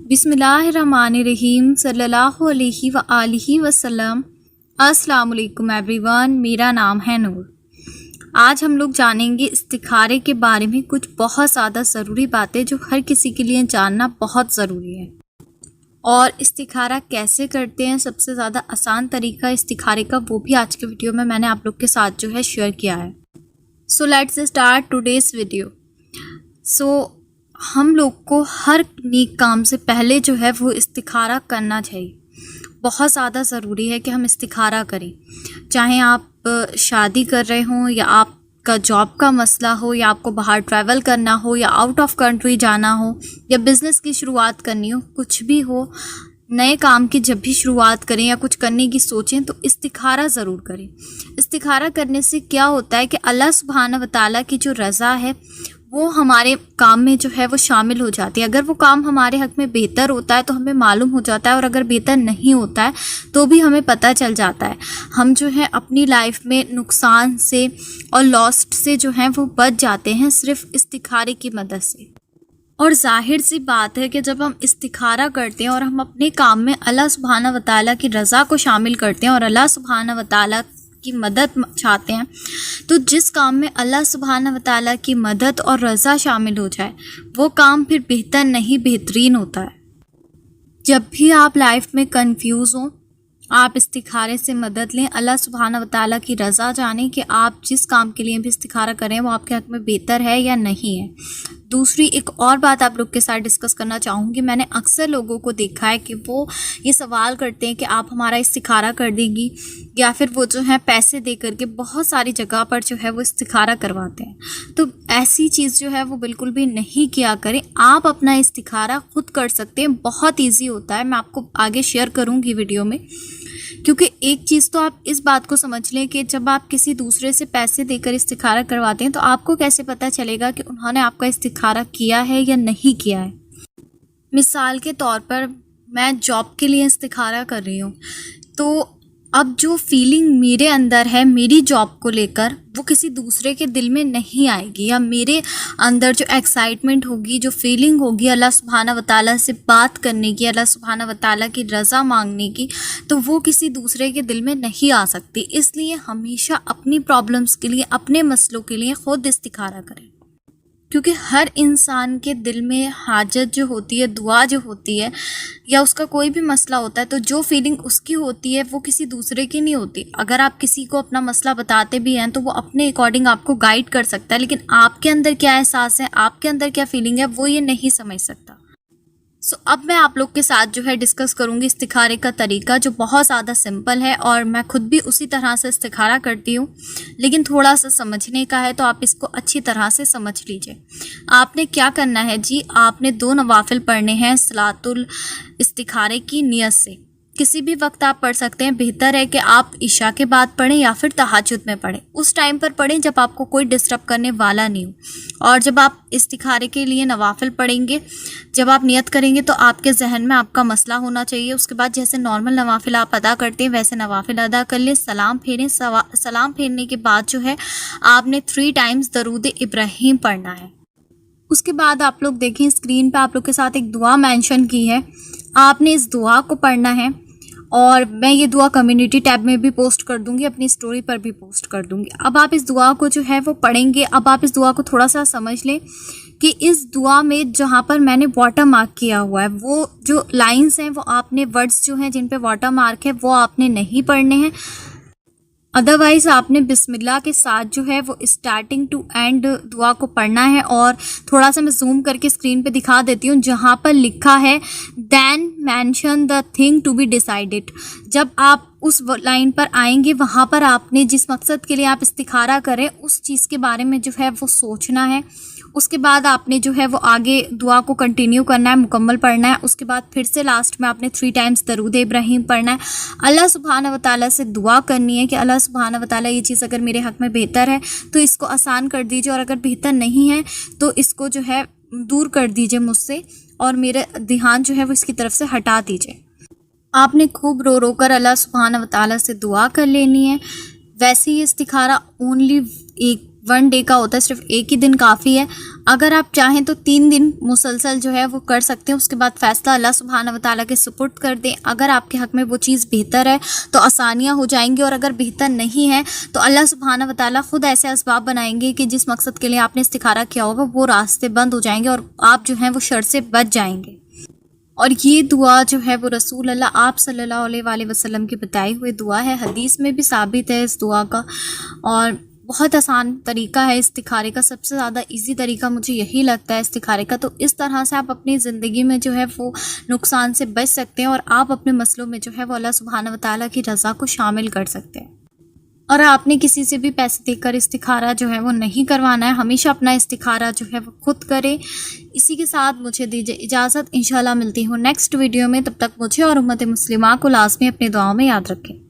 بسم اللہ الرحمن الرحیم صلی اللہ علیہ وآلہ وسلم۔ السلام علیکم ایوری ون، میرا نام ہے نور۔ آج ہم لوگ جانیں گے استخارے کے بارے میں کچھ بہت زیادہ ضروری باتیں جو ہر کسی کے لیے جاننا بہت ضروری ہے۔ اور استخارہ کیسے کرتے ہیں، سب سے زیادہ آسان طریقہ استخارے کا، وہ بھی آج کے ویڈیو میں نے آپ لوگ کے ساتھ جو ہے شیئر کیا ہے۔ So let's start today's video. ہم لوگ کو ہر نیک کام سے پہلے جو ہے وہ استخارہ کرنا چاہیے۔ بہت زیادہ ضروری ہے کہ ہم استخارہ کریں، چاہے آپ شادی کر رہے ہوں، یا آپ کا جاب کا مسئلہ ہو، یا آپ کو باہر ٹریول کرنا ہو، یا آؤٹ آف کنٹری جانا ہو، یا بزنس کی شروعات کرنی ہو، کچھ بھی ہو، نئے کام کی جب بھی شروعات کریں یا کچھ کرنے کی سوچیں تو استخارہ ضرور کریں۔ استخارہ کرنے سے کیا ہوتا ہے کہ اللہ سبحانہ و تعالیٰ کی جو رضا ہے وہ ہمارے کام میں جو ہے وہ شامل ہو جاتی ہے۔ اگر وہ کام ہمارے حق میں بہتر ہوتا ہے تو ہمیں معلوم ہو جاتا ہے، اور اگر بہتر نہیں ہوتا ہے تو بھی ہمیں پتہ چل جاتا ہے۔ ہم جو ہے اپنی لائف میں نقصان سے اور لاسٹ سے جو ہیں وہ بچ جاتے ہیں صرف استخارے کی مدد سے۔ اور ظاہر سی بات ہے کہ جب ہم استخارہ کرتے ہیں اور ہم اپنے کام میں اللہ سبحانہ و تعالیٰ کی رضا کو شامل کرتے ہیں اور اللہ سبحانہ و تعالیٰ کی مدد چاہتے ہیں، تو جس کام میں اللہ سبحانہ و تعالیٰ کی مدد اور رضا شامل ہو جائے وہ کام پھر بہتر نہیں بہترین ہوتا ہے۔ جب بھی آپ لائف میں کنفیوز ہوں، آپ استخارے سے مدد لیں، اللہ سبحانہ و تعالیٰ کی رضا جانیں کہ آپ جس کام کے لیے بھی استخارہ کریں وہ آپ کے حق میں بہتر ہے یا نہیں ہے۔ دوسری ایک اور بات آپ لوگ کے ساتھ ڈسکس کرنا چاہوں گی۔ میں نے اکثر لوگوں کو دیکھا ہے کہ وہ یہ سوال کرتے ہیں کہ آپ ہمارا استخارہ کر دیں گی، یا پھر وہ جو ہے پیسے دے کر کے بہت ساری جگہ پر جو ہے وہ استخارہ کرواتے ہیں۔ تو ایسی چیز جو ہے وہ بالکل بھی نہیں کیا کریں۔ آپ اپنا استخارہ خود کر سکتے ہیں، بہت ایزی ہوتا ہے۔ میں آپ کو آگے شیئر کروں گی ویڈیو میں، کیونکہ ایک چیز تو آپ اس بات کو سمجھ لیں کہ جب آپ کسی دوسرے سے پیسے دے کر استخارہ کرواتے ہیں تو آپ کو کیسے پتہ چلے گا کہ انہوں نے آپ کا استخارہ کیا ہے یا نہیں کیا ہے۔ مثال کے طور پر میں جاب کے لیے استخارہ کر رہی ہوں، تو اب جو فیلنگ میرے اندر ہے میری جاب کو لے کر وہ کسی دوسرے کے دل میں نہیں آئے گی، یا میرے اندر جو ایکسائٹمنٹ ہوگی، جو فیلنگ ہوگی اللہ سبحانہ و تعالیٰ سے بات کرنے کی، اللہ سبحانہ و تعالیٰ کی رضا مانگنے کی، تو وہ کسی دوسرے کے دل میں نہیں آ سکتی۔ اس لیے ہمیشہ اپنی پرابلمس کے لیے، اپنے مسئلوں کے لیے خود استخارہ کریں، کیونکہ ہر انسان کے دل میں حاجت جو ہوتی ہے، دعا جو ہوتی ہے، یا اس کا کوئی بھی مسئلہ ہوتا ہے، تو جو فیلنگ اس کی ہوتی ہے وہ کسی دوسرے کی نہیں ہوتی۔ اگر آپ کسی کو اپنا مسئلہ بتاتے بھی ہیں تو وہ اپنے اکارڈنگ آپ کو گائیڈ کر سکتا ہے، لیکن آپ کے اندر کیا احساس ہے، آپ کے اندر کیا فیلنگ ہے، وہ یہ نہیں سمجھ سکتا۔ اب میں آپ لوگ کے ساتھ جو ہے ڈسکس کروں گی استخارے کا طریقہ، جو بہت زیادہ سمپل ہے، اور میں خود بھی اسی طرح سے استخارہ کرتی ہوں، لیکن تھوڑا سا سمجھنے کا ہے، تو آپ اس کو اچھی طرح سے سمجھ لیجئے۔ آپ نے کیا کرنا ہے جی، آپ نے 2 نوافل پڑھنے ہیں صلاۃ الاستخارے کی نیت سے۔ کسی بھی وقت آپ پڑھ سکتے ہیں، بہتر ہے کہ آپ عشاء کے بعد پڑھیں یا پھر تہجد میں پڑھیں۔ اس ٹائم پر پڑھیں جب آپ کو کوئی ڈسٹرب کرنے والا نہیں ہو۔ اور جب آپ استخارے کے لیے نوافل پڑھیں گے، جب آپ نیت کریں گے تو آپ کے ذہن میں آپ کا مسئلہ ہونا چاہیے۔ اس کے بعد جیسے نارمل نوافل آپ ادا کرتے ہیں ویسے نوافل ادا کر لیں، سلام پھیریں۔ سلام پھیرنے کے بعد جو ہے آپ نے 3 ٹائمز درود ابراہیم پڑھنا ہے۔ اس کے بعد آپ لوگ دیکھیں اسکرین پہ آپ لوگ کے ساتھ ایک دعا مینشن کی ہے، آپ نے اس دعا کو پڑھنا ہے، اور میں یہ دعا کمیونٹی ٹیب میں بھی پوسٹ کر دوں گی، اپنی سٹوری پر بھی پوسٹ کر دوں گی۔ اب آپ اس دعا کو جو ہے وہ پڑھیں گے۔ اب آپ اس دعا کو تھوڑا سا سمجھ لیں کہ اس دعا میں جہاں پر میں نے واٹر مارک کیا ہوا ہے، وہ جو لائنز ہیں وہ آپ نے، ورڈز جو ہیں جن پہ واٹر مارک ہے وہ آپ نے نہیں پڑھنے ہیں۔ ادروائز آپ نے بسم اللہ کے ساتھ جو ہے وہ اسٹارٹنگ ٹو اینڈ دعا کو پڑھنا ہے۔ اور تھوڑا سا میں زوم کر کے اسکرین پہ دکھا دیتی ہوں، جہاں پر لکھا ہے then mention the thing to be decided. جب آپ اس لائن پر آئیں گے، وہاں پر آپ نے جس مقصد کے لیے آپ استخارہ کریں اس چیز کے بارے میں جو ہے وہ سوچنا ہے۔ اس کے بعد آپ نے جو ہے وہ آگے دعا کو کنٹینیو کرنا ہے، مکمل پڑھنا ہے۔ اس کے بعد پھر سے لاسٹ میں آپ نے 3 ٹائمز درود ابراہیم پڑھنا ہے۔ اللہ سبحانہ و تعالیٰ سے دعا کرنی ہے کہ اللہ سبحانہ و تعالیٰ یہ چیز اگر میرے حق میں بہتر ہے تو اس کو آسان کر دیجیے، اور اگر بہتر نہیں ہے تو اس کو جو ہے دور کر دیجیے مجھ سے، اور میرے دھیان جو ہے وہ اس کی طرف سے ہٹا دیجیے۔ آپ نے خوب رو رو کر اللہ سبحانہ و تعالیٰ سے دعا کر لینی ہے۔ ویسے یہ استخارہ اونلی 1 ڈے کا ہوتا ہے، صرف ایک ہی دن کافی ہے۔ اگر آپ چاہیں تو 3 دن مسلسل جو ہے وہ کر سکتے ہیں، اس کے بعد فیصلہ اللہ سبحانہ و تعالیٰ کے سپرد کر دیں۔ اگر آپ کے حق میں وہ چیز بہتر ہے تو آسانیاں ہو جائیں گی، اور اگر بہتر نہیں ہے تو اللہ سبحانہ و تعالیٰ خود ایسے اسباب بنائیں گے کہ جس مقصد کے لیے آپ نے استخارہ کیا ہوگا وہ راستے بند ہو جائیں گے اور آپ جو ہیں وہ شر سے بچ جائیں گے۔ اور یہ دعا جو ہے وہ رسول اللہ آپ صلی اللہ علیہ وآلہ وسلم کی بتائی ہوئی دعا ہے، حدیث میں بھی ثابت ہے اس دعا کا، اور بہت آسان طریقہ ہے استخارے کا۔ سب سے زیادہ ایزی طریقہ مجھے یہی لگتا ہے استخارے کا۔ تو اس طرح سے آپ اپنی زندگی میں جو ہے وہ نقصان سے بچ سکتے ہیں، اور آپ اپنے مسئلوں میں جو ہے وہ اللہ سبحانہ و تعالیٰ کی رضا کو شامل کر سکتے ہیں۔ اور آپ نے کسی سے بھی پیسے دے کر استخارہ جو ہے وہ نہیں کروانا ہے، ہمیشہ اپنا استخارہ جو ہے وہ خود کرے۔ اسی کے ساتھ مجھے دیجیے اجازت، انشاءاللہ ملتی ہوں نیکسٹ ویڈیو میں۔ تب تک مجھے اور امت مسلمہ کو لازمی اپنی دعاؤں میں یاد رکھیں۔